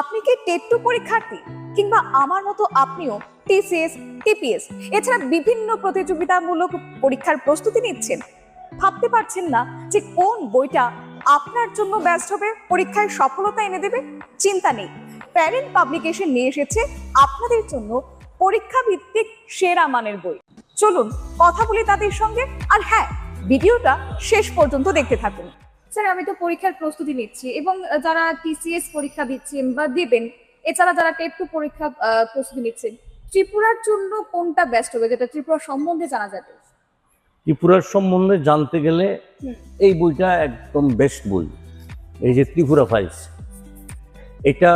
আপনি কি TET two পরীক্ষার্থী কিংবা আমার মতো আপনিও টিসিএস, টিপিএস এছাড়া বিভিন্ন প্রতিযোগিতামূলক পরীক্ষার প্রস্তুতি নিচ্ছেন? ভাবতে পারছেন না যে কোন বইটা আপনার জন্য বেস্ট হবে, পরীক্ষায় সফলতা এনে দেবে? চিন্তা নেই, প্যারেন্ট পাবলিকেশন নিয়ে এসেছে আপনাদের জন্য পরীক্ষা ভিত্তিক সেরা মানের বই। চলুন কথা বলি তাদের সঙ্গে, আর হ্যাঁ, ভিডিওটা শেষ পর্যন্ত দেখতে থাকুন। স্যার, আমি তো পরীক্ষার প্রস্তুতি নিচ্ছি এবং যারা টিসিএস পরীক্ষা দিচ্ছেন বা দিবেন, এছাড়া যারা টেট টু পরীক্ষা প্রস্তুতি নিচ্ছেন, ত্রিপুরার জন্য কোনটা বেস্ট হবে, যেটা ত্রিপুরা সম্বন্ধে জানা যাবে? ত্রিপুরার সম্বন্ধে জানতে গেলে এই বইটা একদম বেস্ট বই। এই যে ত্রিপুরা ফাইলস, এটা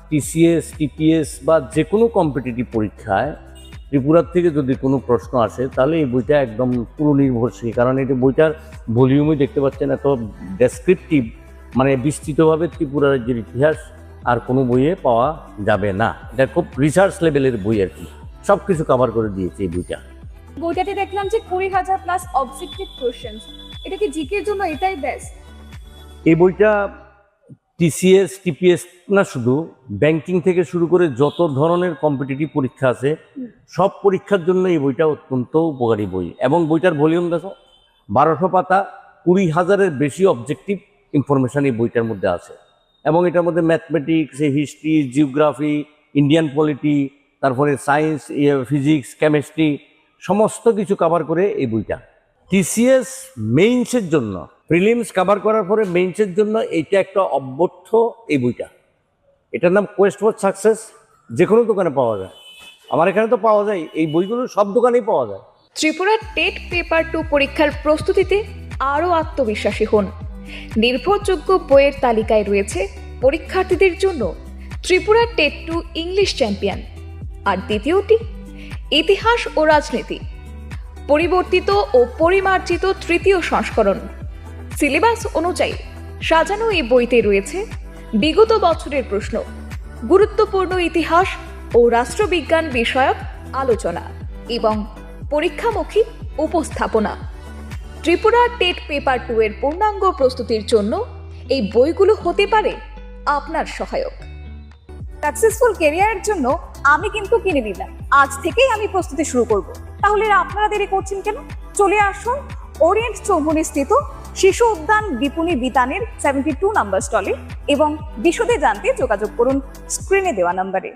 টিসিএস, টিপিএস বা যে কোনো কম্পিটিটিভ পরীক্ষায় ত্রিপুরার থেকে যদি কোনো প্রশ্ন আসে তাহলে এই বইটা একদম পুরো নির্ভরশীল। কারণ এটা বইটার ভলিউমই দেখতে পাচ্ছেন, এত ডেসক্রিপটিভ, মানে বিস্তৃতভাবে ত্রিপুরা রাজ্যের ইতিহাস আর কোনো বইয়ে পাওয়া যাবে না। এটা খুব রিসার্চ লেভেলের বই আর কি, সব কিছু কভার করে দিয়েছে এই বইটা। বইটাতে দেখলাম যে 20,000 প্লাস অবজেক্টিভ কোশ্চেন্স, এটা কি জিকে এর জন্য এটাই বেস্ট? এই বইটা টিসিএস, টিপিএস না, শুধু ব্যাংকিং থেকে শুরু করে যত ধরনের কম্পিটিটিভ পরীক্ষা আছে সব পরীক্ষার জন্য এই বইটা অত্যন্ত উপকারী বই। এবং বইটার ভলিউম দেখো 1200 পাতা, 20,000-এর বেশি অবজেক্টিভ ইনফরমেশান এই বইটার মধ্যে আছে। এবং এটার মধ্যে mathematics, history, geography, Indian polity, তারপরে সায়েন্স, ফিজিক্স, কেমিস্ট্রি সমস্ত কিছু কভার করে এই বইটা। টিসিএস মেইনসের জন্য, প্রিলিমস কভার করার পরে মেইনসের জন্য এইটা একটা অব্যর্থ এই বইটা। এটার নাম কোয়েস্ট ফর সাকসেস। যে কোনো দোকানে পাওয়া যায়, আমার এখানে তো পাওয়া যায়, এই বইগুলো সব দোকানেই পাওয়া যায়। ত্রিপুরার টেট পেপার 2 পরীক্ষার প্রস্তুতিতে আরও আত্মবিশ্বাসী হন। নির্ভরযোগ্য বইয়ের তালিকায় রয়েছে পরীক্ষার্থীদের জন্য ত্রিপুরার টেট 2 ইংলিশ চ্যাম্পিয়ন, আর দ্বিতীয়টি ইতিহাস ও রাজনীতি, পরিবর্তিত ও পরিমার্জিত তৃতীয় সংস্করণ। সিলেবাস অনুযায়ী সাজানো এই বইতে রয়েছে বিগত বছরের প্রশ্ন, গুরুত্বপূর্ণ ইতিহাস ও রাষ্ট্রবিজ্ঞান বিষয়ক আলোচনা এবং পরীক্ষামুখী উপস্থাপনা। ত্রিপুরা টেট পেপার 2 এর পূর্ণাঙ্গ প্রস্তুতির জন্য এই বইগুলো হতে পারে আপনার সহায়ক। সাকসেসফুল ক্যারিয়ারের জন্য আমি কিন্তু কিনে নিলাম, আজ থেকেই আমি প্রস্তুতি শুরু করব। তাহলে আপনারা দেরি করছেন কেন? চলে আসুন ওরিয়েন্ট চৌমুহনী স্থিত শিশু উদ্যান বিপণী বিতানের 72 নম্বর স্টলে এবং বিশদে জানতে যোগাযোগ করুন স্ক্রিনে দেওয়া নম্বরে।